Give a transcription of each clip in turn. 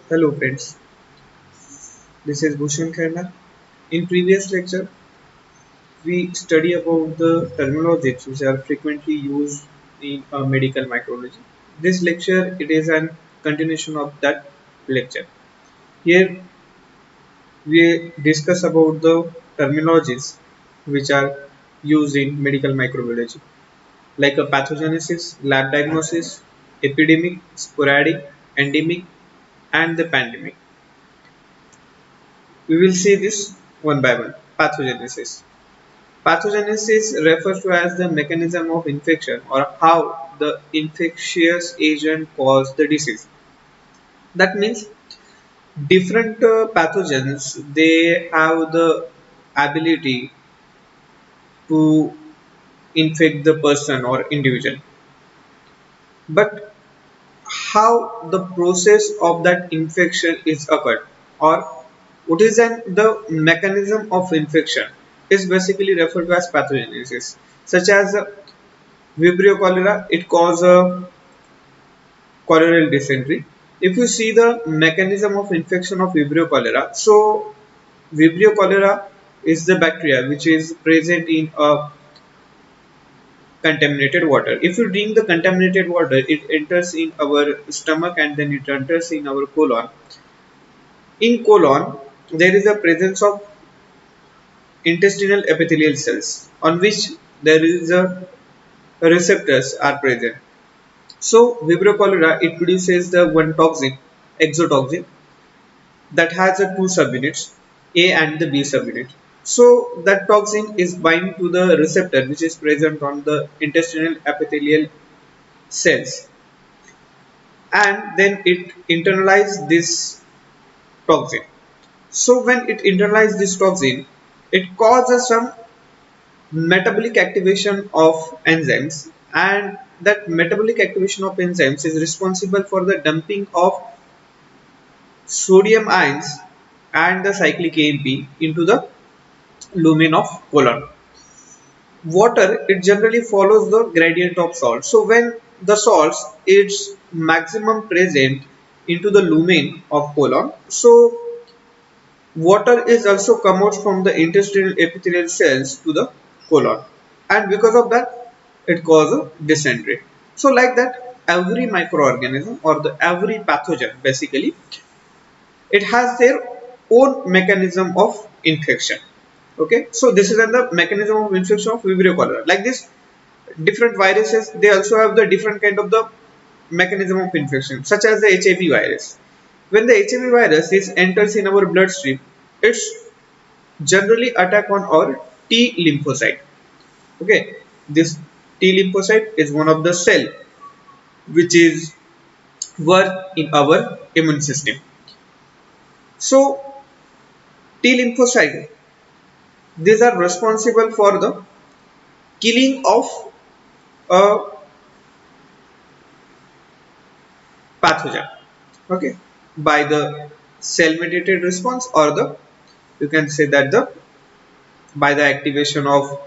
Hello friends, this is Bhushan Khanna. In previous lecture, we study about the terminologies which are frequently used in medical microbiology. This lecture it is a continuation of that lecture. Here we discuss about the terminologies which are used in medical microbiology, like a pathogenesis, lab diagnosis, epidemic, sporadic, endemic, and the pandemic. We will see this one by one. Pathogenesis. Pathogenesis refers to as the mechanism of infection or how the infectious agent caused the disease. That means different pathogens they have the ability to infect the person or individual. But how the process of that infection is occurred or what is the mechanism of infection is basically referred to as pathogenesis, such as Vibrio cholera, it causes a choleral dysentery. If you see the mechanism of infection of Vibrio cholera, so Vibrio cholera is the bacteria which is present in a contaminated water. If you drink the contaminated water, it enters in our stomach and then it enters in our colon. In colon, there is a presence of intestinal epithelial cells on which there is a receptors are present. So Vibrio cholera it produces the one toxin, exotoxin, that has a two subunits, A and the B subunit. So that toxin is bind to the receptor which is present on the intestinal epithelial cells, and then it internalizes this toxin. So when it internalizes this toxin, it causes some metabolic activation of enzymes, and that metabolic activation of enzymes is responsible for the dumping of sodium ions and the cyclic AMP into the lumen of colon. Water it generally follows the gradient of salt. So when the salts is maximum present into the lumen of colon, so water is also come out from the intestinal epithelial cells to the colon, and because of that it causes dysentery. So like that every microorganism or the every pathogen basically it has their own mechanism of infection. Okay, so this is the mechanism of infection of Vibrio cholera. Like this, different viruses they also have the different kind of the mechanism of infection, such as the HIV virus. When the HIV virus is enters in our bloodstream, it's generally attack on our T lymphocyte. Okay, this T lymphocyte is one of the cell which is work in our immune system. So T lymphocyte these are responsible for the killing of a pathogen, okay, by the cell mediated response or the you can say that the by the activation of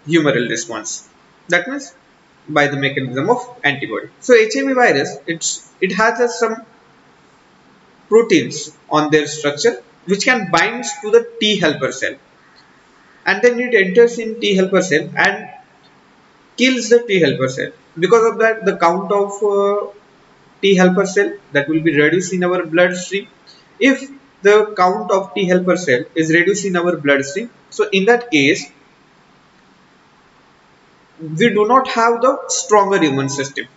humoral response, that means by the mechanism of antibody. So HIV virus it has some proteins on their structure which can bind to the T helper cell, and then it enters in T helper cell and kills the T helper cell. Because of that, the count of T helper cell that will be reduced in our bloodstream. If the count of T helper cell is reduced in our bloodstream, so in that case, we do not have the stronger immune system.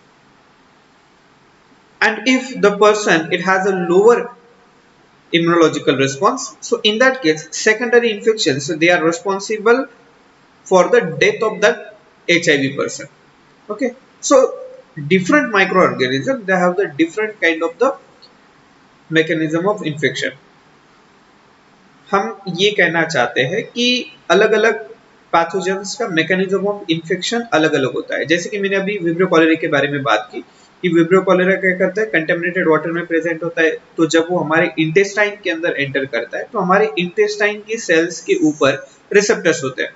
And if the person it has a lower immunological response, so in that case, secondary infections so they are responsible for the death of that HIV person. Okay, so different microorganisms they have the different kind of the mechanism of infection. हम ये कहना चाहते हैं कि अलग अलग pathogens का mechanism of infection अलग अलग होता है। जैसे कि मैंने अभी विब्रियो कॉलेरा के बारे में बात की कि विब्रियो कॉलेरा क्या करता है, कंटेमिनेटेड वाटर में प्रेजेंट होता है, तो जब वो हमारे इंटेस्टाइन के अंदर एंटर करता है तो हमारे इंटेस्टाइन की सेल्स के ऊपर रिसेप्टर्स होते हैं।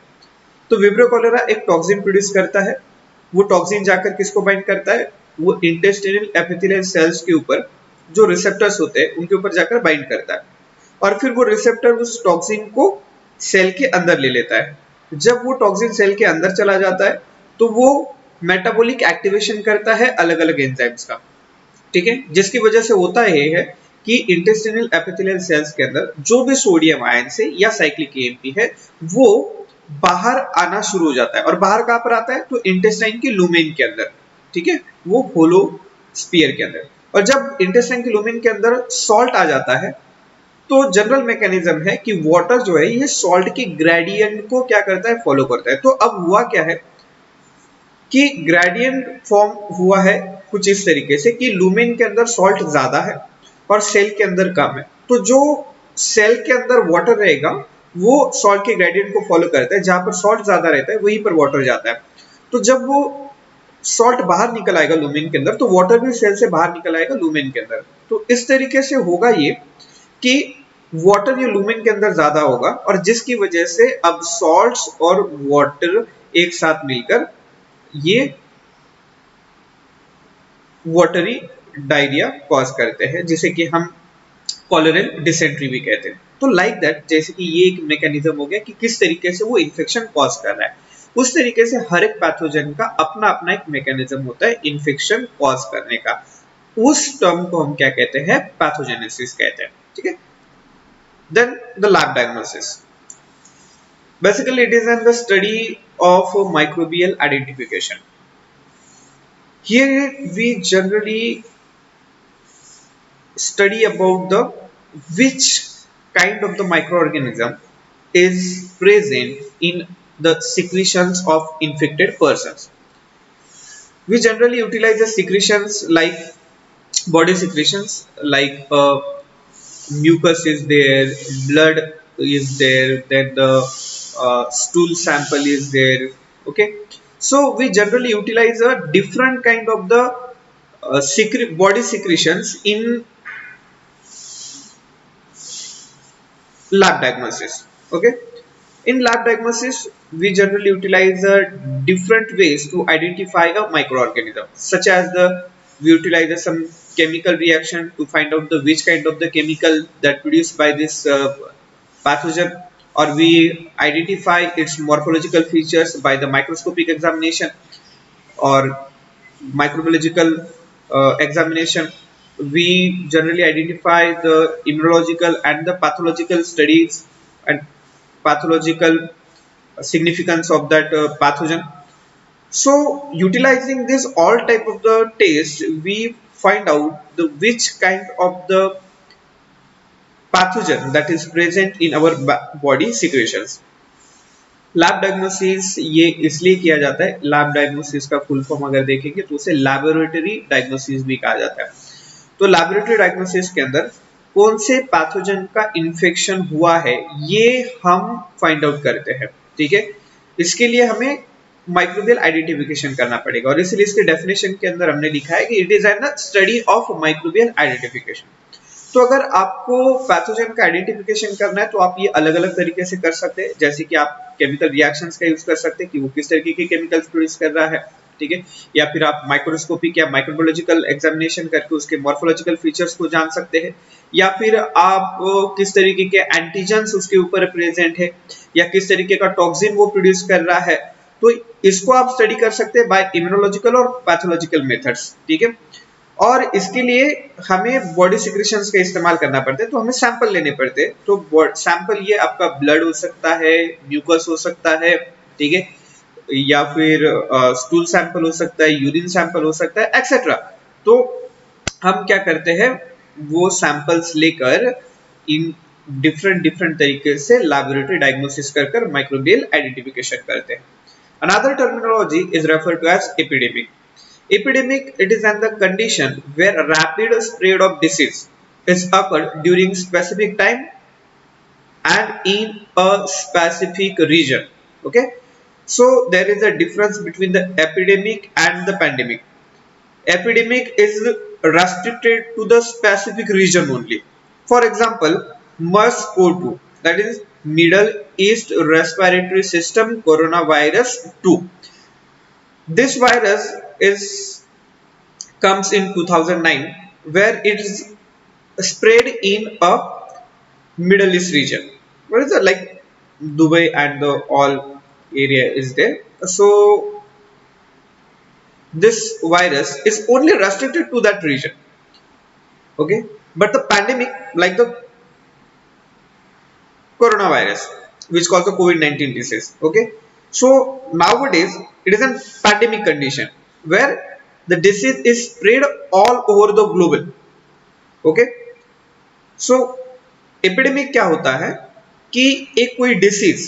तो विब्रियो कॉलेरा एक टॉक्सिन प्रोड्यूस करता है, वो टॉक्सिन जाकर किसको बाइंड करता है, वो इंटेस्टिनल एपिथेलियल सेल्स के ऊपर जो रिसेप्टर्स होते हैं उनके ऊपर जाकर बाइंड करता है और फिर वो रिसेप्टर उस टॉक्सिन को सेल के अंदर ले लेता है। जब वो टॉक्सिन सेल के अंदर चला जाता है तो वो मेटाबॉलिक एक्टिवेशन करता है अलग अलग एंजाइम्स का, ठीक है, जिसकी वजह से होता ये है कि इंटेस्टिनल एपिथेलियल सेल्स के अंदर जो भी सोडियम आयन से या साइक्लिक एएमपी है वो बाहर आना शुरू हो जाता है। और बाहर कहां पर आता है? तो इंटेस्टाइन के लुमेन के अंदर, ठीक है, वो होलो स्फीयर के अंदर। और जब इंटेस्टाइन के लुमेन के अंदर सॉल्ट आ जाता है तो जनरल मैकेनिज्म है कि वाटर जो है ये सॉल्ट के ग्रेडियंट को क्या करता है? फॉलो करता है। तो अब हुआ क्या है कि ग्रेडियंट फॉर्म हुआ है कुछ इस तरीके से कि लुमेन के अंदर सॉल्ट ज्यादा है और सेल के अंदर कम है। तो जो सेल के अंदर वाटर रहेगा वो सॉल्ट के ग्रेडियंट को फॉलो करता है, जहां पर सॉल्ट ज्यादा रहता है वहीं पर वाटर जाता है। तो जब वो सॉल्ट बाहर निकल आएगा लुमेन के अंदर तो वाटर भी सेल से बाहर निकल आएगा लुमेन के अंदर। तो इस तरीके से होगा ये कि वाटर ये लुमेन के अंदर ज्यादा होगा और जिसकी वजह से अब सॉल्ट्स और वाटर एक साथ मिलकर ये वाटरी डायरिया कॉज करते हैं, जिसे कि हम कॉलरल डिसेंट्री भी कहते हैं। तो लाइक दैट, जैसे कि ये एक मैकेनिज्म हो गया कि किस तरीके से वो इन्फेक्शन कॉज कर रहा है, उस तरीके से हर एक पैथोजन का अपना अपना एक मैकेनिज्म होता है इन्फेक्शन कॉज करने का। उस टर्म को हम क्या कहते हैं? पैथोजेनेसिस कहते हैं, ठीक है। Then the lab diagnosis, basically it is in the study of microbial identification. Here we generally study about the which kind of the microorganism is present in the secretions of infected persons. We generally utilize the secretions like body secretions like mucus is there, blood is there, then the stool sample is there, okay. So we generally utilize a different kind of the body secretions in lab diagnosis, okay. In lab diagnosis we generally utilize different ways to identify a microorganism, such as we utilize some chemical reaction to find out the which kind of the chemical that produced by this pathogen, or we identify its morphological features by the microscopic examination or microbiological examination. We generally identify the immunological and the pathological studies and pathological significance of that pathogen. So utilizing this all type of the taste, we find out the which kind of the pathogen that is present in our body secretions. Lab diagnosis ये इसलिए किया जाता है, lab diagnosis का full form अगर देखेंगे तो उसे लैबोरेटरी डायग्नोसिस भी कहा जाता है। तो लैबोरेटरी डायग्नोसिस के अंदर कौन से पैथोजन का इन्फेक्शन हुआ है ये हम फाइंड आउट करते हैं, ठीक है। इसके लिए हमें माइक्रोबियल आइडेंटिफिकेशन करना पड़ेगा और इसलिए इसके डेफिनेशन के अंदर हमने लिखा है कि it is N study of microbial identification. तो अगर आपको पैथोजन का आइडेंटिफिकेशन करना है तो आप ये अलग अलग तरीके से कर सकते हैं, जैसे कि आप केमिकल रिएक्शंस का यूज कर सकते हैं कि वो किस तरीके के केमिकल्स प्रोड्यूस कर रहा है, ठीक है। या फिर आप माइक्रोस्कोपिक या माइक्रोबायोलॉजिकल एग्जामिनेशन करके उसके मॉर्फोलॉजिकल फीचर्स को जान सकते हैं, या फिर आप किस तरीके के एंटीजेंस उसके ऊपर प्रेजेंट है या किस तरीके का टॉक्सिन वो प्रोड्यूस कर रहा है, तो इसको आप स्टडी कर सकते हैं बाय इम्यूनोलॉजिकल और पैथोलॉजिकल मेथड्स, ठीक है। और इसके लिए हमें बॉडी सिक्रेशंस का इस्तेमाल करना पड़ता है, तो हमें सैंपल लेने पड़ते हैं। तो सैंपल ये आपका ब्लड हो सकता है, म्यूकस हो सकता है, ठीक है, या फिर स्टूल सैंपल हो सकता है, यूरिन सैंपल हो सकता है, एक्सेट्रा। तो हम क्या करते हैं, वो सैंपल्स लेकर इन डिफरेंट डिफरेंट तरीके से लैबोरेटरी डायग्नोसिस कर माइक्रोबियल आइडेंटिफिकेशन करते हैं। Another terminology is referred to as epidemic. Epidemic, it is the condition where a rapid spread of disease is occurred during specific time and in a specific region. Okay, so there is a difference between the epidemic and the pandemic. Epidemic is restricted to the specific region only. For example, MERS-CoV-2, that is Middle East Respiratory System Coronavirus 2. This virus is comes in 2009, where it is spread in a Middle East region. What is that, like Dubai and the all area is there. So this virus is only restricted to that region. Okay, but the pandemic, like the coronavirus, which caused the COVID-19 disease. Okay, so nowadays it is a pandemic condition where the disease is spread all over the global. Okay, so epidemic क्या होता है कि एक कोई disease,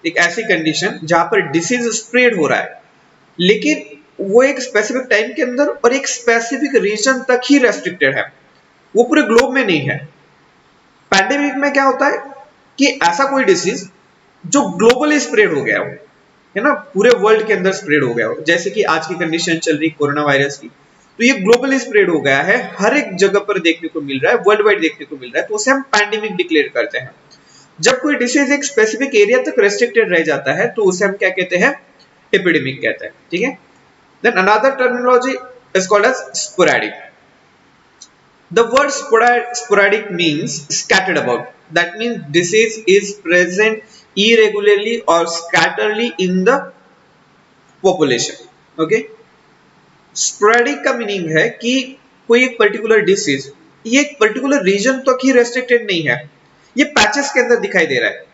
एक ऐसी condition जहां पर डिसीज स्प्रेड हो रहा है, लेकिन वो एक स्पेसिफिक टाइम के अंदर और एक स्पेसिफिक रीजन तक ही रेस्ट्रिक्टेड है, वो पूरे ग्लोब में नहीं है। पैंडेमिक में क्या होता है कि ऐसा कोई डिसीज जो ग्लोबली स्प्रेड हो गया हो, है ना, पूरे वर्ल्ड के अंदर स्प्रेड हो गया हो, जैसे कि आज की कंडीशन चल रही कोरोना वायरस की, तो ये ग्लोबली स्प्रेड हो गया है, हर एक जगह पर देखने को मिल रहा है, वर्ल्ड वाइड देखने को मिल रहा है, तो उसे हम पैंडेमिक डिक्लेयर करते हैं। जब कोई डिसीज एक स्पेसिफिक एरिया तक रेस्ट्रिक्टेड रह जाता है तो उसे हम क्या कहते हैं, एपिडेमिक कहते हैं। ठीक है, then another terminology is called as sporadic. The word sporadic means scattered about. That means disease is present irregularly or scatteredly in the population. Okay? Sporadic का मीनिंग है कि कोई एक पर्टिकुलर डिसीज ये एक पर्टिकुलर रीजन तक ही restricted नहीं है, ये पैचेस के अंदर दिखाई दे रहा है,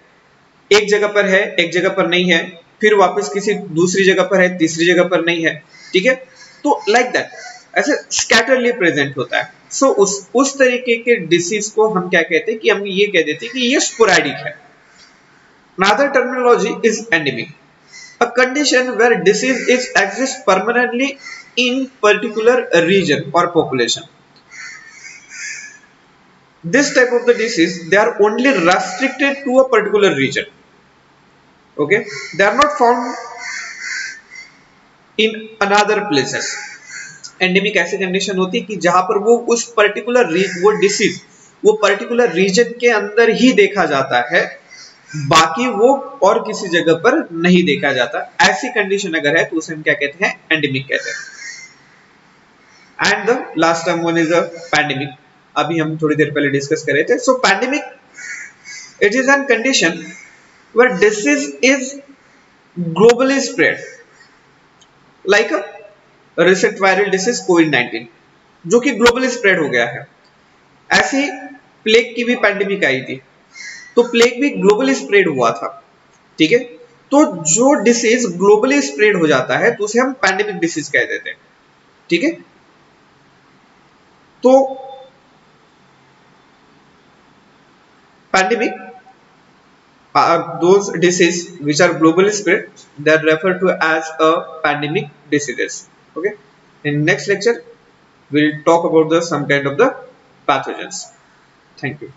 एक जगह पर है, एक जगह पर नहीं है, फिर वापस किसी दूसरी जगह पर है, तीसरी जगह पर नहीं है। ठीक है, तो लाइक दैट ऐसे स्कैटरली प्रेजेंट होता है। सो उस तरीके के डिसीज को हम क्या कहते हैं कि हम ये कह देते हैं कि ये स्पोरेडिक है। Another terminology is endemic, a condition where disease is exists permanently in particular region or population. This type of the disease, they are only restricted to a particular region. Okay, they are not found in another places. Endemic ऐसी condition होती है कि जहां पर वो उस particular वो disease वो पर्टिकुलर रीजन के अंदर ही देखा जाता है, बाकी वो और किसी जगह पर नहीं देखा जाता। ऐसी कंडीशन अगर है तो उसे हम क्या कहते हैं, एंडेमिक कहते हैं। And the last term one is a pandemic, अभी हम थोड़ी देर पहले डिस्कस कर रहे थे। So pandemic it is an condition where disease is globally spread, like a recent viral disease कोविड-19 जो कि ग्लोबली स्प्रेड हो गया है। ऐसी प्लेग की भी पैंडेमिक आई थी, तो प्लेग भी ग्लोबली स्प्रेड हुआ था। ठीक है, तो जो डिसीज ग्लोबली स्प्रेड हो जाता है तो उसे हम पैंडेमिक डिसीज कह देते हैं। ठीक है, तो pandemic are those disease which are globally spread, they are referred to as a pandemic diseases. Okay, in next lecture we'll talk about the some kind of the pathogens. Thank you.